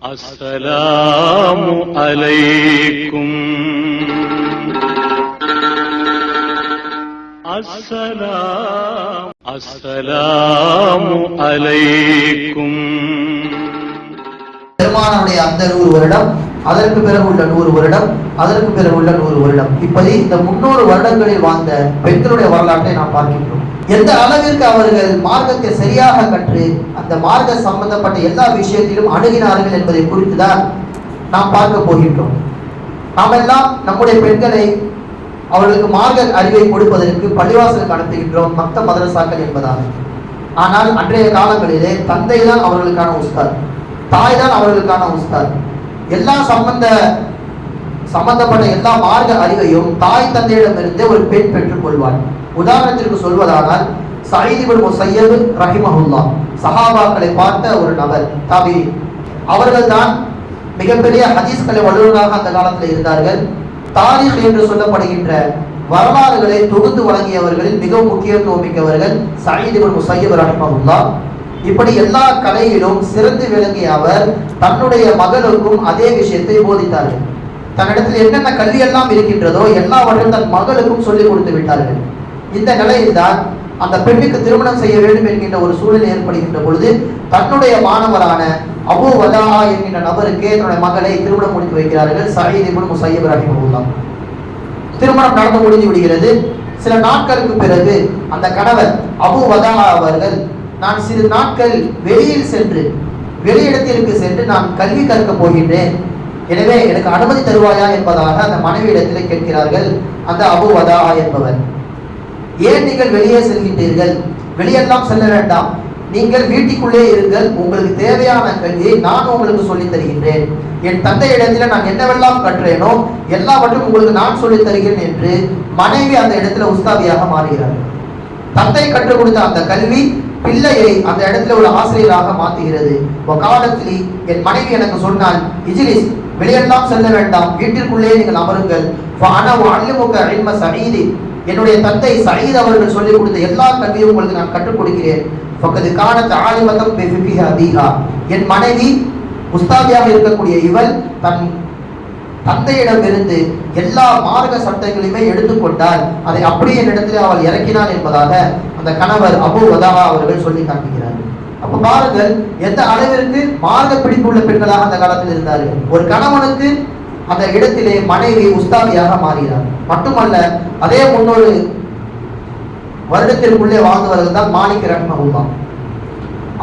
அஸ்ஸலாமு அலைக்கும். அஸ்ஸலாமு அலைக்கும். பெருமானுடைய அந்த 100 வருடம், அதற்கு பிறகு உள்ள 100 வருடம், அதற்கு பிறகு உள்ள 100 வருடம், இப்படி இந்த 300 வருடங்களில் வாழ்ந்த பெண்களுடைய வரலாற்றை நாம் பார்க்கின்றோம். எந்த அளவிற்கு அவர்கள் மார்க்கத்தை சரியாக கற்று அந்த மார்க்க சம்பந்தப்பட்ட எல்லா விஷயத்திலும் அணுகினார்கள் என்பதை குறித்துதான் நாம் பார்க்க போகின்றோம். நாம் எல்லாம் நம்முடைய பெண்களை அவர்களுக்கு மார்க்க அறிவை கொடுப்பதற்கு பள்ளிவாசலுக்கு அனுப்புகின்றோம், மத்த மதரசாக்கள் என்பதாக. ஆனால் அன்றைய காலங்களிலே தந்தை தான் அவர்களுக்கான உஸ்தாத், தாய் தான் அவர்களுக்கான உஸ்தாத். எல்லா சம்பந்தப்பட்ட எல்லா மார்க்க அறிவையும் தாய் தந்தையிடமிருந்தே ஒரு பெண் பெற்றுக் கொள்வாள். உதாரணத்திற்கு சொல்வதானால் சயீத் இப்னு முஸையப் ரஹிமஹுல்லாஹ் சஹாபாக்களை பார்த்த ஒரு நபர், தாபி. அவர்கள் தான் மிகப்பெரிய ஹதீஸ்களை வல்லுநராக அந்த காலத்தில் இருந்தார்கள். தாரீக் என்று சொல்லப்படுகின்ற வரலாறுகளை தொகுத்து வழங்கியவர்களில் மிகவும் முக்கியத்துவம் மிக்கவர்கள் சயீத் இப்னு முஸையப் ரஹிமஹுல்லாஹ். இப்படி எல்லா கலையிலும் சிறந்து விளங்கிய அவர் தன்னுடைய மகளுக்கும் அதே விஷயத்தை போதித்தார்கள். தன்னிடத்தில் என்னென்ன கல்வி எல்லாம் இருக்கின்றதோ எல்லாவற்றையும் தன் மகளுக்கும் சொல்லிக் கொடுத்து விட்டார்கள். இந்த நிலையில்தான் அந்த பெண்ணுக்கு திருமணம் செய்ய வேண்டும் என்கின்ற ஒரு சூழ்நிலை ஏற்படுகின்ற பொழுது தன்னுடைய மாணவரான அபூ வதா என்கின்ற நபருக்கு தன்னுடைய மகளை திருமணம் முடித்து வைக்கிறார்கள். சயீத் இப்னு முஸையப் ரஹிமஹுல்லாஹ். திருமணம் நடந்து முடிந்து விடுகிறது. சில நாட்களுக்கு பிறகு அந்த கணவர் அபூ வதா அவர்கள், நான் சிறு நாட்கள் வெளியில் சென்று வெளியிடத்திற்கு சென்று நான் கல்வி கற்க போகின்றேன், எனவே எனக்கு அனுமதி தருவாயா என்பதாக அந்த மனைவியிடத்தில் கேட்கிறார்கள். அந்த அபூ வதா என்பவர், ஏன் நீங்கள் வெளியே செல்கின்றீர்கள்? வெளியெல்லாம் செல்ல வேண்டாம், நீங்கள் வீட்டுக்குள்ளே இருங்கள், உங்களுக்கு தேவையான கல்வியை நான் உங்களுக்கு சொல்லித் தருகின்றேன். என் தந்தையிடத்தில் நான் என்னவெல்லாம் கற்றேனோ எல்லாவற்றும் உங்களுக்கு நான் சொல்லித் தருகிறேன் என்று மனைவி அந்த இடத்துல உஸ்தாதியாக மாறுகிறார். தந்தை கற்றுக் கொடுத்த அந்த கல்வி பிள்ளையை அந்த இடத்துல ஒரு ஆசிரியராக மாற்றுகிறது. காலத்தில் என் மனைவி எனக்கு சொன்னால், இஜ்லிஸ், வெளியெல்லாம் செல்ல வேண்டாம், வீட்டிற்குள்ளே நீங்கள் அமருங்கள். என்னுடைய தந்தை சயீத் அவர்கள் சொல்லிக் கொடுத்த எல்லா கல்வியும் உங்களுக்கு நான் கற்றுக் கொடுக்கிறேன். என் மனைவி உஸ்தாதியாக இருக்கக்கூடிய இவள் தன் தந்தையிடமிருந்து எல்லா மார்க்க சட்டங்களையுமே எடுத்துக்கொண்டால் அதை அப்படியே என்னிடத்தில் அவள் இறக்கினாள் என்பதாக அந்த கணவர் அபூ வதா அவர்கள் சொல்லி காட்டுகிறார். அப்ப பாருங்கள் எந்த அளவிற்கு மார்க்க பிடிப்புள்ள பெண்களாக அந்த காலத்தில் இருந்தார்கள். ஒரு கணவனுக்கு அந்த இடத்திலே மனைவி உஸ்தாதியாக மாறுகிறார். மட்டுமல்ல, அதே 300 வருடத்திற்குள்ளே வாழ்ந்தவர்கள் தான் மாலிக் ரஹ்மஹுல்லாஹ்.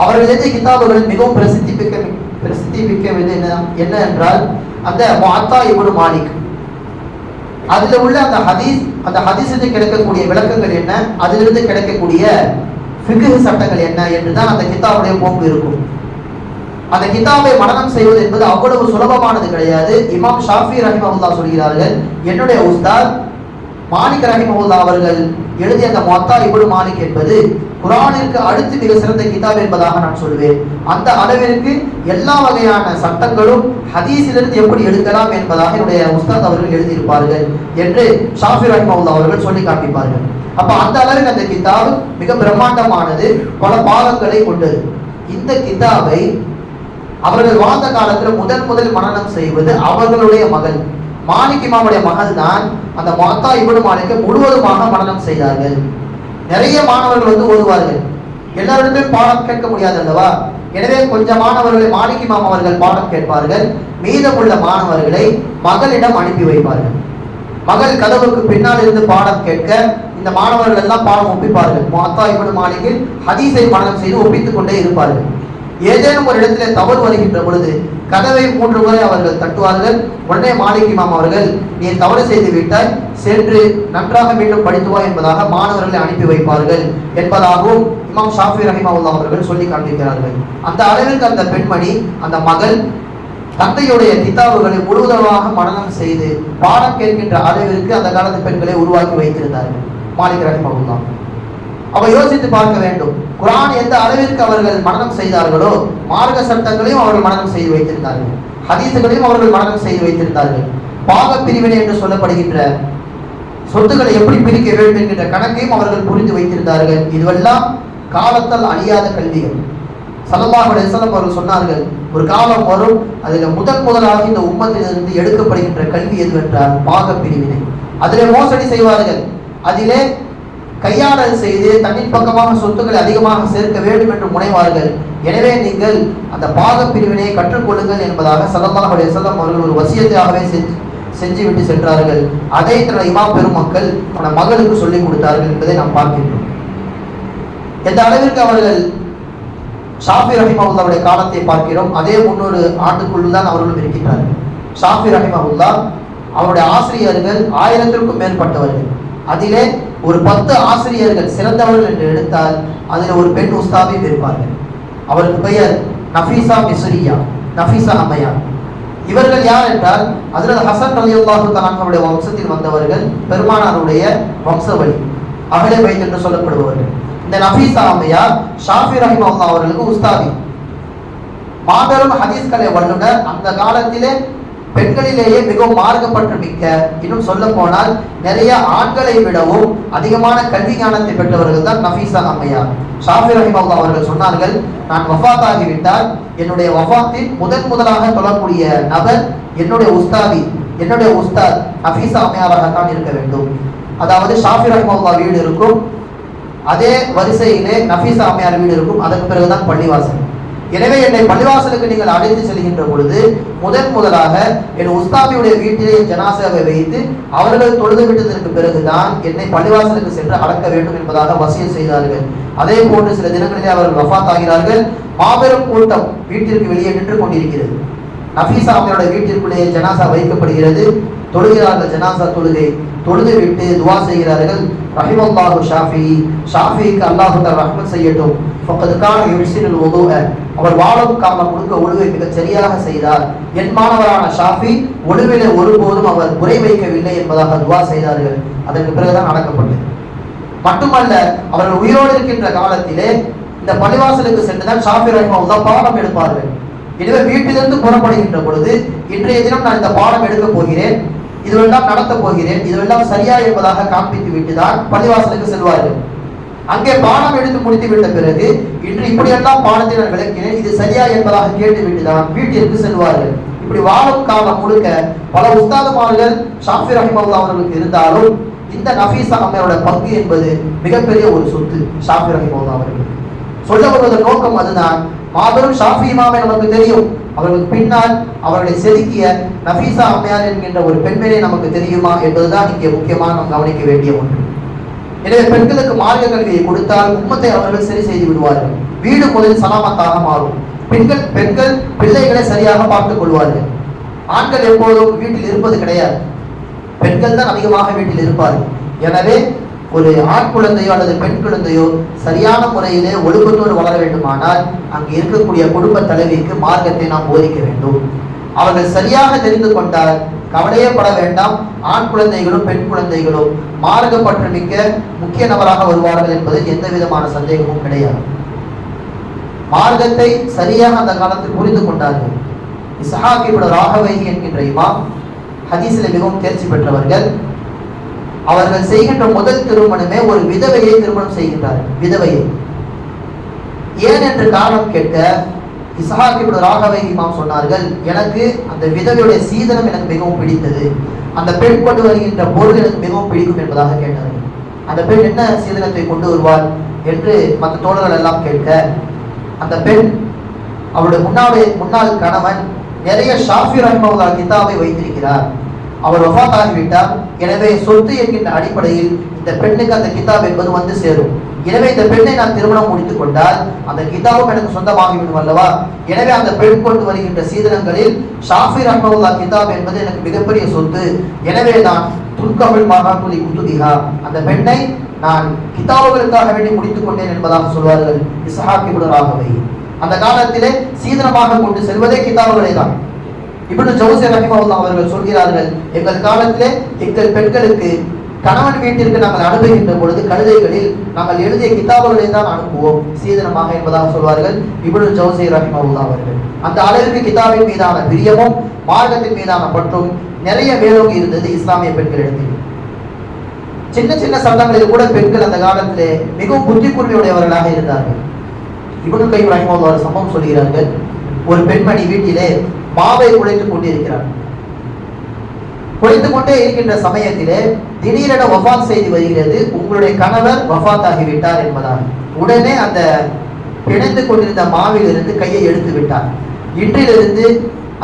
அவர்கள் எழுதிய கிதாபுகள் மிகவும் பிரசித்தி மிக்கது என்ன என்றால் அந்த முஅத்தா இப்னு மாலிக். அதுல உள்ள அந்த ஹதீஸுக்கு கிடைக்கக்கூடிய விளக்கங்கள் என்ன, அதிலிருந்து கிடைக்கக்கூடிய ஃபிக்ஹ் சட்டங்கள் என்ன என்றுதான் அந்த கிதாபுடைய போக்கு இருக்கும். அந்த கிதாபை மனனம் செய்வது என்பது அவ்வளவு சுலபமானது கிடையாது. இமாம் ஷாஃபி ரஹிமஹுல்லாஹ் சொல்கிறார்கள், என்னுடைய உஸ்தாத் மாலிக் ரஹிமஹுல்லாஹ் அவர்கள் எழுதிய அந்த முஅத்தா இப்னு மாலிக் என்பது குர்ஆனிற்கு அடுத்து மிக சிறந்த கிதாப் என்பதாக நான் சொல்வேன். அந்த அளவிற்கு எல்லா வகையான சட்டங்களும் ஹதீஸிலிருந்து எப்படி எடுக்கலாம் என்பதாக என்னுடைய உஸ்தாத் அவர்கள் எழுதியிருப்பார்கள் என்று ஷாஃபி ரஹிமஹுல்லாஹ் அவர்கள் சொல்லி காண்பிப்பார்கள். அப்ப அந்த அளவுக்கு அந்த கிதாப் மிக பிரம்மாண்டமானது, பல பாகங்களை கொண்டது. இந்த கிதாபை அவர்கள் வாழ்ந்த காலத்தில் முதல் மனனம் செய்வது அவர்களுடைய மகள் மாலிக் இமாமுடைய மகள் தான் அந்த முஅத்தா இப்னு மாலிக்கை முழுவதுமாக மனனம் செய்தார்கள். நிறைய மாணவர்கள் ஓதுவார்கள், எல்லாரிடமும் பாடம் கேட்க முடியாது அல்லவா? எனவே கொஞ்சம் மாணவர்களை மாலிக் இமாம் அவர்கள் பாடம் கேட்பார்கள், மீதமுள்ள மாணவர்களை மகளிடம் அனுப்பி வைப்பார்கள். மகள் கதவுக்கு பின்னால் இருந்து பாடம் கேட்க இந்த மாணவர்கள் எல்லாம் பாடம் ஒப்பிப்பார்கள். முஅத்தா இப்னு மாலிக்கில் ஹதீஸை மனனம் செய்து ஒப்பித்துக் கொண்டே இருப்பார்கள். ஏதேனும் ஒரு இடத்திலே தவறு வருகின்ற பொழுது கதவை 3 முறை அவர்கள் தட்டுவார்கள். உடனே மாலிக் இமாம் அவர்கள், நீ தவறு செய்து விட்டாய், சென்று நன்றாக மீண்டும் படித்துவா என்பதாக மாணவர்களை அனுப்பி வைப்பார்கள் என்பதாகவும் இமாம் ஷாஃபி ரஹிமஹுல்லாஹ் அவர்கள் சொல்லி காண்பிக்கிறார்கள். அந்த அளவிற்கு அந்த பெண்மணி, அந்த மகள் தந்தையுடைய கிதாபுகளை முழுவதுமாக மனனம் செய்து பாடம் கேட்கின்ற அளவிற்கு அந்த காலத்து பெண்களை உருவாக்கி வைத்திருந்தார்கள் மாலிக் ரஹிமஹுல்லாஹ். அவ யோசித்து பார்க்க வேண்டும், குர்ஆன் எந்த அளவிற்கு அவர்கள் மனனம் செய்தார்களோ மார்க்க சட்டங்களையும் அவர்கள் மனனம் செய்து வைத்திருந்தார்கள், ஹதீஸுகளையும் அவர்கள் மனனம் செய்து வைத்திருந்தார்கள். பாக பிரிவினை என்று சொல்லப்படுகின்ற சொத்துக்களை எப்படி பிரிக்க வேண்டும் என்கின்ற கணக்கையும் அவர்கள் புரிந்து வைத்திருந்தார்கள். இதுவெல்லாம் காலத்தால் அழியாத கல்விகள். ஸல்லல்லாஹு அலைஹி வஸல்லம் அவர்கள் சொன்னார்கள், ஒரு காலம் வரும், அதில் முதலாக இந்த உம்மத்திலிருந்து எடுக்கப்படுகின்ற கல்வி எதுவென்றால் பாகப் பிரிவினை. அதிலே மோசடி செய்வார்கள், அதிலே கையாடல் செய்து தன்னின் பக்கமாக சொத்துக்களை அதிகமாக சேர்க்க வேண்டும் என்று முனைவார்கள். எனவே நீங்கள் அந்த பாகப் பிரிவினையை கற்றுக்கொள்ளுங்கள் என்பதாக ஸல்லல்லாஹு அலைஹி வஸல்லம் அவர்கள் ஒரு வசியத்தாகவே செஞ்சு விட்டு சென்றார்கள். அதை தன்னுடைய இமாம் பெருமக்கள் தன் மகளுக்கு சொல்லிக் கொடுத்தார்கள் என்பதை நாம் பார்க்கின்றோம். எந்த அளவிற்கு அவர்கள் ஷாஃபி ரஹிமஹுல்லாவுடைய காலத்தை பார்க்கிறோம், அதே 300 ஆண்டுக்குள் தான் அவர்களும் இருக்கின்றார்கள். ஷாஃபி ரஹிமஹுல்லா அவருடைய ஆசிரியர்கள் 1000க்கும் மேற்பட்டவர்கள். அதிலே ஒரு 10 ஆசிரியர்கள் சிறந்தவர்கள் என்று எடுத்தால் அதில் ஒரு பெண் உஸ்தாதையும் இருப்பார்கள். அவருக்கு பெயர் நஃபீசா மிஸ்ரியா, நஃபீசா அம்மையார். இவர்கள் யார் என்றால் ஹஜ்ரத் ஹசன் ரலியல்லாஹு தஆலா அவருடைய வம்சத்தில் வந்தவர்கள், பெருமானாருடைய வம்சவழி, அஹ்லே பைத் என்று சொல்லப்படுபவர்கள். இந்த நஃபீசா அம்மையார் ஷாஃபி ரஹிமஹுல்லாஹ் அவர்களுக்கு உஸ்தாதி, மாபெரும் ஹதீஸ் கலை வல்லுனர். அந்த காலத்திலே பெண்களிலேயே மிகவும் மார்க்கப்பற்று மிக்க, இன்னும் சொல்ல போனால் நிறைய ஆண்களை விடவும் அதிகமான கல்வி ஞானத்தை பெற்றவர்கள் தான் நஃபீசா அம்மையார். ஷாஃபி ரஹிமஹுல்லாஹ் அவர்கள் சொன்னார்கள், நான் வஃபாத் ஆகிவிட்டால் என்னுடைய வஃபாத்தின் முதலாக தொழக்கூடிய நபர் என்னுடைய உஸ்தாத் நஃபீசா அம்மையாராகத்தான் இருக்க வேண்டும். அதாவது ஷாஃபி ரஹிமஹுல்லாஹ் வீடு இருக்கும், அதே வரிசையிலே நஃபீசா அம்மையார் வீடு இருக்கும், அதற்கு பிறகுதான் பள்ளிவாசல். எனவே என்னை பள்ளிவாசலுக்கு நீங்கள் அழைத்து செல்கின்ற பொழுது முதலாக என் உஸ்தாதியுடைய வீட்டிலே ஜனாசாவை வைத்து அவர்கள் தொழுது விட்டதற்கு பிறகுதான் என்னை பள்ளிவாசலுக்கு சென்று அடக்க வேண்டும் என்பதாக வசியத் செய்தார்கள். அதே போன்று சில தினங்களிலே அவர்கள் வஃபாத் ஆகிறார்கள். மாபெரும் கூட்டம் வீட்டிற்கு வெளியே நின்று கொண்டிருக்கிறது. நஃபீசா அம்மையோட வீட்டிற்குள்ளே ஜனாசா வைக்கப்படுகிறது. தொழுகிறார்கள், ஜனாசா தொழுகை தொழுது விட்டு துவா செய்கிறார்கள். ரஹிமல்லாஹு ஷாஃபிக்கு அல்லாஹ் தஆலா ரஹ்மத் செய்யட்டும். ஃபக்கத் கான யுஹ்சினுல் வுதுஅ, அவர் வாழும் காலம் முழுக்க ஒழுவை மிகச் சரியாக செய்தார். என் மாணவரான ஷாஃபி ஒழுவிலே ஒருபோதும் அவர் குறை வைக்கவில்லை என்பதாக துவா செய்தார்கள். அதற்கு பிறகுதான் நடக்கப்பட்டது. மட்டுமல்ல, அவர்கள் உயிரோடு இருக்கின்ற காலத்திலே இந்த பள்ளிவாசலுக்கு சென்றுதான் ஷாஃபி ரஹிமஹுல்லாஹ் பாடம் எடுப்பார்கள். எனவே வீட்டிலிருந்து புறப்படுகின்ற பொழுது இன்றைய தினம் நான் இந்த பாடம் எடுக்க போகிறேன், இதுவெல்லாம் நடத்த போகிறேன், இதுவெல்லாம் சரியா என்பதாக காண்பித்து விட்டுதான் பள்ளிவாசலுக்கு செல்வார்கள். அங்கே பாடம் எடுத்து முடித்து விட்ட பிறகு இன்று இப்படியெல்லாம் பாடத்தை நான் விளக்கினேன், இது சரியா என்பதாக கேட்டு விட்டுதான் வீட்டிற்கு செல்வார்கள். இப்படி வாழும் காலம் முழுக்க பல உஸ்தாதுமார்கள் ஷாஃபி ரஹிமஹுல்லாஹ் அவர்களுக்கு இருந்தாலும் இந்த நஃபீசா அம்மையோட பங்கு என்பது மிகப்பெரிய ஒரு சொத்து ஷாஃபி ரஹிமஹுல்லாஹ் அவர்கள். சொல்ல வருவதன் நோக்கம் அதுதான். மாபெரும் ஷாஃபி இமாமை நமக்கு தெரியும், அவர்களுக்கு பின்னால் அவர்களை செதுக்கிய நஃபீசா அம்மையார் என்கின்ற ஒரு பெண்மணியை நமக்கு தெரியுமா என்பதுதான் இங்கே முக்கியமாக நாம் கவனிக்க வேண்டிய ஒன்று. எனவே பெண்களுக்கு மார்க்க கல்வியை கொடுத்தால் உம்மத்தை அவர்கள் சரி செய்து விடுவார்கள். வீடு முதலில் சலாமத்தாக மாறும். பெண்கள் பிள்ளைகளை சரியாக பார்த்துக் கொள்வார்கள். ஆண்கள் எப்போதும் வீட்டில் இருப்பது கிடையாது, பெண்கள் தான் அதிகமாக வீட்டில் இருப்பார்கள். எனவே ஒரு ஆண் குழந்தையோ அல்லது பெண் குழந்தையோ சரியான முறையிலே ஒழுக்கத்தோடு வளர வேண்டுமானால் அங்கு இருக்கக்கூடிய குடும்ப தலைவிக்கு மார்க்கத்தை நாம் போதிக்க வேண்டும். அவர்கள் சரியாக தெரிந்து கொண்டால் கவலையே பட வேண்டாம். ஆண் குழந்தைகளும் பெண் குழந்தைகளும் மார்க்கப்பற்று மிக்க முக்கிய நபராக வருவார்கள் என்பதில் எந்த விதமான சந்தேகமும் கிடையாது. மார்க்கத்தை சரியாக அந்த காலத்தில் புரிந்து கொண்டார்கள். இஸ்ஹாக் இப்னு ராஹவைஹி என்கின்ற இமாம் ஹதீஸில் மிகவும் தேர்ச்சி பெற்றவர்கள். அவர்கள் செய்கின்ற முதல் திருமணமே ஒரு விதவையை திருமணம் செய்கின்றார்கள். விதவையை ஏன் என்று காரணம் கேட்க இஸ்ஹாக் இப்னு ராஹவைஹி இமாம் சொன்னார்கள், எனக்கு அந்த விதவையுடைய சீதனம் எனக்கு மிகவும் பிடித்தது, அந்த பெண் கொண்டு வருகின்ற பொருள் எனக்கு மிகவும் பிடிக்கும் என்பதாக கேட்டார்கள். அந்த பெண் என்ன சீதனத்தை கொண்டு வருவார் என்று மற்ற தோழர்கள் எல்லாம் கேட்க, அந்த பெண் அவருடைய முன்னாள் கணவன் நிறைய ஷாஃபி ரஹிமஹுல்லாஹ் கிதாபை வைத்திருக்கிறார், அவர் வஃபாத் ஆகிவிட்டார். எனவே சொத்து என்கின்ற அடிப்படையில் இந்த பெண்ணுக்கு அந்த கிதாப் என்பது வந்து சேரும். எனவே இந்த பெண்ணை நான் திருமணம் முடித்துக் கொண்டால் அந்த கிதாபும் எனக்கு சொந்தமாகிவிடும் அல்லவா. எனவே அந்த பெண் கொண்டு வருகின்ற சீதனங்களில் ஷாஃபி ரஹ்மத்துல்லாஹ் கிதாப் என்பது எனக்கு மிகப்பெரிய சொத்து. எனவே நான் துர்கமிழ் மகாகுலி குத்துபிஹா, அந்த பெண்ணை நான் கிதாபுகளுக்காக வேண்டி முடித்துக் கொண்டேன் என்பதாக சொல்வார்கள் இஸ்ஹாக் இப்னு ராஹவைஹி. அந்த காலத்திலே சீதனமாக கொண்டு செல்வதே கிதாபுகளை தான். இப்னு ஜௌஸி ரஹிமஹுல்லாஹ் அவர்கள் சொல்கிறார்கள், எங்கள் காலத்திலே எங்கள் பெண்களுக்கு கணவன் வீட்டிற்கு நாங்கள் அனுப்புகின்ற பொழுது கழுதைகளில் நாங்கள் எழுதிய கிதாபுகளை தான் அனுப்புவோம் சீதனமாக என்பதாக சொல்வார்கள் இப்னு ஜௌஸி ரஹிமஹுல்லாஹ் அவர்கள். அந்த அளவிற்கு கிதாபின் மீதான பிரியமும் மார்க்கத்தின் மீதான பற்றும் நிறைய மேலோங்கி இருந்தது இஸ்லாமிய பெண்களிடத்தில். சின்ன சின்ன சட்டங்களில் கூட பெண்கள் அந்த காலத்திலே மிகவும் புத்தி கூர்மையுடையவர்களாக இருந்தார்கள். இப்னு கைம் ரஹிமஹுல்லாஹ் ஒரு சம்பவம் சொல்கிறார்கள். ஒரு பெண்மணி வீட்டிலே மாவை குழைத்துக் கொண்டிருக்கிறார். குழைத்துக் கொண்டே இருக்கின்ற சமயத்திலே திடீரென வஃபாத் செய்தி வருகிறது, உங்களுடைய கணவர் வஃபாத் ஆகிவிட்டார் என்பதாக. உடனே அந்த பிணைந்து கொண்டிருந்த மாவிலிருந்து கையை எடுத்து விட்டார். இன்றிலிருந்து,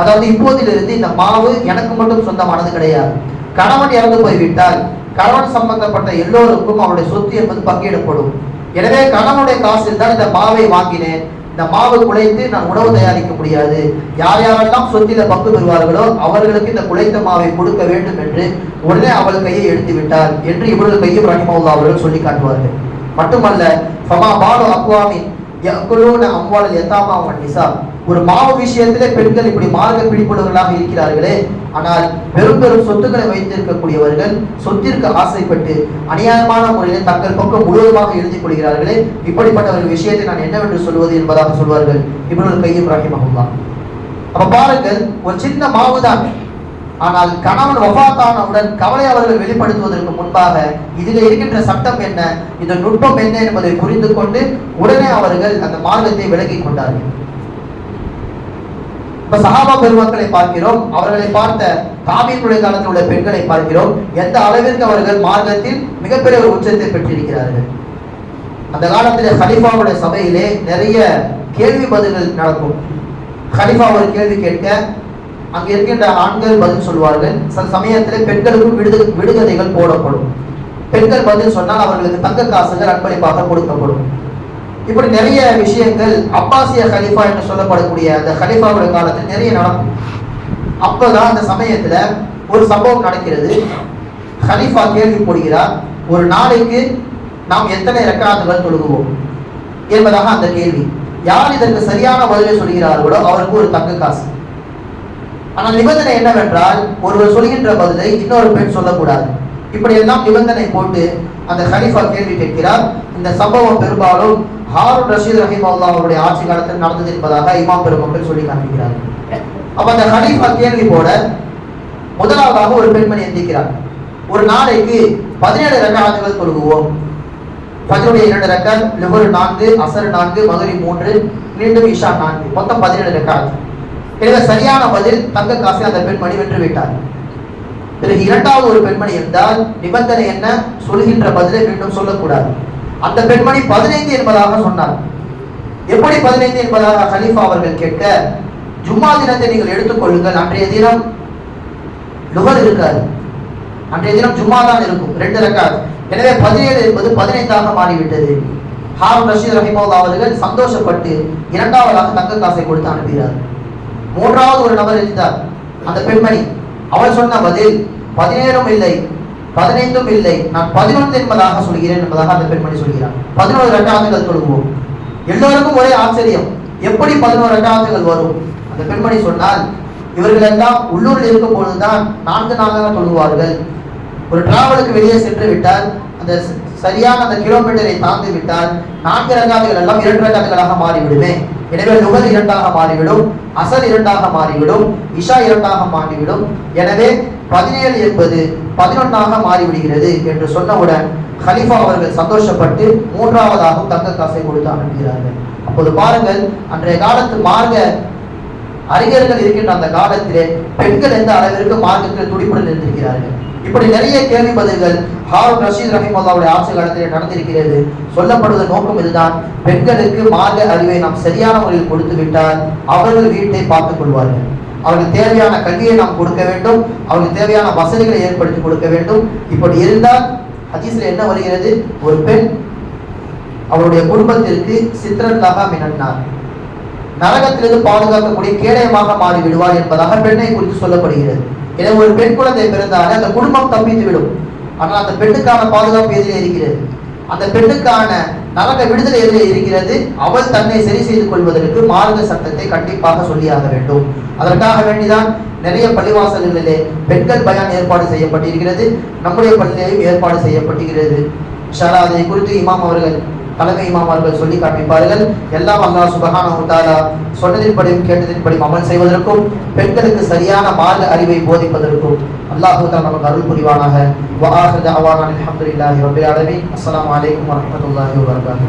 அதாவது இப்போதிலிருந்து இந்த மாவு எனக்கு மட்டும் சொந்தமானது கிடையாது. கணவன் இறந்து போய்விட்டால் கணவன் சம்பந்தப்பட்ட எல்லோருக்கும் அவருடைய சொத்து என்பது பங்கிடப்படும். எனவே கணவனுடைய காசில் தான் இந்த மாவை வாங்கினேன். இந்த மாவு குழைத்து நான் உணவு தயாரிக்க முடியாது. யார் யாரெல்லாம் சொத்தில பங்கு பெறுவார்களோ அவர்களுக்கு இந்த குழைத்த மாவை கொடுக்க வேண்டும் என்று உடனே அவள் கையை எடுத்து விட்டார் என்று இப்னு கைம் ரஹிமஹுல்லாஹ் அவர்கள் சொல்லி காட்டுவார்கள். மட்டுமல்ல, ஃபமா பாலு அக்வாமி யகுலூன அம்வால் யதாமா வன் நிசா, ஒரு மாவு விஷயத்திலே பெண்கள் இப்படி மார்க்க பிடிப்புள்ளவர்களாக இருக்கிறார்களே, ஆனால் பெரும் பெரும் சொத்துக்களை வைத்திருக்கக்கூடியவர்கள் சொத்திற்கு ஆசைப்பட்டு அநியாயமான முறையில் தங்கள் பக்கம் முழுவதுமாக எழுதிக் கொள்கிறார்களே, இப்படிப்பட்டவர்கள் விஷயத்தை நான் என்னவென்று சொல்வது என்பதாக சொல்வார்கள் இப்னு கைம் ரஹிமஹுல்லாஹ். அப்ப பாருங்கள், ஒரு சின்ன மாவுதான், ஆனால் கணவன் வஃபாத்தானவுடன் கவலை அவர்கள் வெளிப்படுத்துவதற்கு முன்பாக இதில் இருக்கின்ற சட்டம் என்ன, இந்த நுட்பம் என்ன என்பதை புரிந்து கொண்டு உடனே அவர்கள் அந்த மார்க்கத்தை விலகிக் கொண்டார்கள். இப்ப சஹாபா பெருமக்களை பார்க்கிறோம், அவர்களை பார்த்த தாபீன்களுடைய காலத்தில் உள்ள பெண்களை பார்க்கிறோம், எந்த அளவிற்கு அவர்கள் மார்க்கத்தில் மிகப்பெரிய ஒரு உச்சத்தை பெற்றிருக்கிறார்கள். அந்த காலத்திலே ஹலீஃபாவுடைய சபையிலே நிறைய கேள்வி பதில்கள் நடக்கும். ஹலீஃபா ஒரு கேள்வி கேட்க அங்கே இருக்கின்ற ஆண்கள் பதில் சொல்வார்கள். சில சமயத்திலே பெண்களுக்கும் விடுகதைகள் போடப்படும். பெண்கள் பதில் சொன்னால் அவர்களுக்கு தங்க காசுகள் அன்பளிப்பாக கொடுக்கப்படும். இப்படி நிறைய விஷயங்கள் அப்பாசிய ஹலீஃபா என்று சொல்லப்படக்கூடிய அந்த ஹலீஃபாவுடைய காலத்தில் நிறைய நடக்கும். அப்பதான் அந்த சமயத்துல ஒரு சம்பவம் நடக்கிறது. ஹலீஃபா கேள்வி போடுகிறார், ஒரு நாளைக்கு நாம் எத்தனை ரக்காத்துகள் தொழுகுவோம் என்பதாக அந்த கேள்வி. யார் இதற்கு சரியான பதிலை சொல்கிறார்களோ அவருக்கு ஒரு தங்க காசு. ஆனால் நிபந்தனை என்னவென்றால், ஒருவர் சொல்கின்ற பதிலை இன்னொரு பெண் சொல்லக்கூடாது. இப்படி எல்லாம் நிபந்தனை போட்டு அந்த ஹலீஃபா கேள்வி கேட்கிறார். இந்த சம்பவம் பெரும்பாலும் ஹாரூன் ரஷீத் ரஹிமஹுல்லாஹ் அவருடைய ஆட்சி காலத்தில் நடந்தது என்பதாக இமாம் பெருமக்கள் சொல்லி காண்பிக்கிறார்கள். அப்ப அந்த ஹலீஃபா கேள்வி போட முதலாவதாக ஒரு பெண்மணி எந்திக்கிறார். ஒரு நாளைக்கு 17 ரக்காத்துகள் தொழுகுவோம். ஃபஜ்ருடைய 2 ரக்காத், லுஹர் 4, அஸர் 4, மக்ரிப் 3, மீண்டும் இஷா 4, மொத்தம் 17 ரக்காத். எனவே சரியான பதில் தங்க காசை அந்த பெண்மணி வென்று விட்டார். பிறகு இரண்டாவது ஒரு பெண்மணி இருந்தால் நிபந்தனை என்ன, சொல்கின்ற பதிலை மீண்டும் சொல்லக்கூடாது. அந்த பெண்மணி 15 என்பதாக சொன்னார். எப்படி 15 என்பதாக ஹலீஃபா அவர்கள் கேட்க, ஜும்மா தினத்தை நீங்கள் எடுத்துக்கொள்ளுங்கள், அன்றைய தினம் லுஹர் இருக்காது, அன்றைய தினம் ஜும்மா தான் இருக்கும், 2 ரக்காத். எனவே 17 என்பது 15ஆக மாறிவிட்டது. ஹாரூன் ரஷீத் ரஹிமஹுல்லாஹ் அவர்கள் சந்தோஷப்பட்டு இரண்டாவதாக தங்க காசை கொடுத்து அனுப்புகிறார். மூன்றாவது ஒரு நபர் இருந்தார். அந்த பெண்மணி, அவள் சொன்ன பதில் 17 இல்லை, 15 இல்லை, நான் 11 என்பதாக சொல்கிறேன் என்பதாக அந்த பெண்மணி சொல்கிறார். 11 ரக்காத்துகள் தொழுவோம். எல்லோருக்கும் ஒரே ஆச்சரியம், எப்படி 11 ரக்காத்துகள் வரும்? அந்த பெண்மணி சொன்னால், இவர்கள் எல்லாம் உள்ளூரில் இருக்கும் பொழுதுதான் 4 நாளாக தொழுவார்கள். ஒரு டிராவலுக்கு வெளியே சென்று விட்டால், அந்த சரியான அந்த கிலோமீட்டரை தாண்டி விட்டால் 4 ரக்காத்துகள் எல்லாம் 2 ரக்காத்துகளாக மாறிவிடுமே. எனவே லுஹர் 2ஆக மாறிவிடும், அஸர் 2ஆக மாறிவிடும், இஷா 2ஆக மாறிவிடும். எனவே 17 என்பது 11ஆக மாறிவிடுகிறது என்று சொன்னவுடன் ஹலீஃபா அவர்கள் சந்தோஷப்பட்டு மூன்றாவதாகவும் தங்க காசை கொடுத்து அனுப்புகிறார்கள். அப்போது பாருங்கள், அன்றைய காலத்து மார்க்க அறிஞர்கள் இருக்கின்ற அந்த காலத்திலே பெண்கள் எந்த அளவிற்கு மார்க்கத்தில் துடிப்புடன் இருந்திருக்கிறார்கள். இப்படி நிறைய கேள்வி பதில்கள் ஹாரூன் ரஷீத் ரஹிமஹுல்லாஹ்வுடைய ஆட்சி காலத்தில் நடந்திருக்கிறது. சொல்லப்படுவதன் நோக்கம் இதுதான், பெண்களுக்கு மார்க்க அறிவை நாம் சரியான முறையில் கொடுத்து விட்டால் அவர்கள் வீட்டை பார்த்துக் கொள்வார்கள். அவர்களுக்கு தேவையான கல்வியை நாம் கொடுக்க வேண்டும், அவர்களுக்கு தேவையான வசதிகளை ஏற்படுத்தி கொடுக்க வேண்டும். இப்படி இருந்தால் ஹதீஸ்ல என்ன வருகிறது, ஒரு பெண் அவருடைய குடும்பத்திற்கு சித்ரல்லாஹா மினன்னார், நரகத்திலிருந்து பாதுகாக்கக்கூடிய கேடயமாக மாறி விடுவார் என்பதாக பெண்ணை குறித்து சொல்லப்படுகிறது. எனவே ஒரு பெண் குழந்தை பிறந்தாலே அந்த குடும்பம் தப்பித்து விடும். ஆனால் அந்த பெண்ணுக்கான பாதுகாப்பு எதிரே இருக்கிறது, அந்த பெண்ணுக்கான நரக விடுதலை எதிரே இருக்கிறது. அவள் தன்னை சரி செய்து கொள்வதற்கு மார்க்க சட்டத்தை கண்டிப்பாக சொல்லியாக வேண்டும். அதற்காக வேண்டிதான் நிறைய பள்ளிவாசல்களிலே பெண்கள் பயான் ஏற்பாடு செய்யப்பட்டிருக்கிறது, நம்முடைய பள்ளியிலேயும் ஏற்பாடு செய்யப்பட்டிருக்கிறது. இன்ஷாஅல்லாஹ் அதை குறித்து இமாம் அவர்கள், தலைமை இமாம் அவர்கள் சொல்லி காண்பிப்பார்கள். எல்லாம் அல்லாஹ் சுப்ஹானஹு வ தஆலா சொன்னதின்படியும் கேட்டதின்படியும் அமல் செய்வதற்கும் பெண்களுக்கு சரியான மார்க்க அறிவை போதிப்பதற்கும் அல்லாஹ் தஆலா நமக்கு அருள் புரிவானாக. வ ஆஹிரு தஅவானா அல்ஹம்துலில்லாஹி ரப்பில் ஆலமீன். அஸ்ஸலாமு அலைக்கும் வ ரஹ்மத்துல்லாஹி வ பரகாத்துஹு.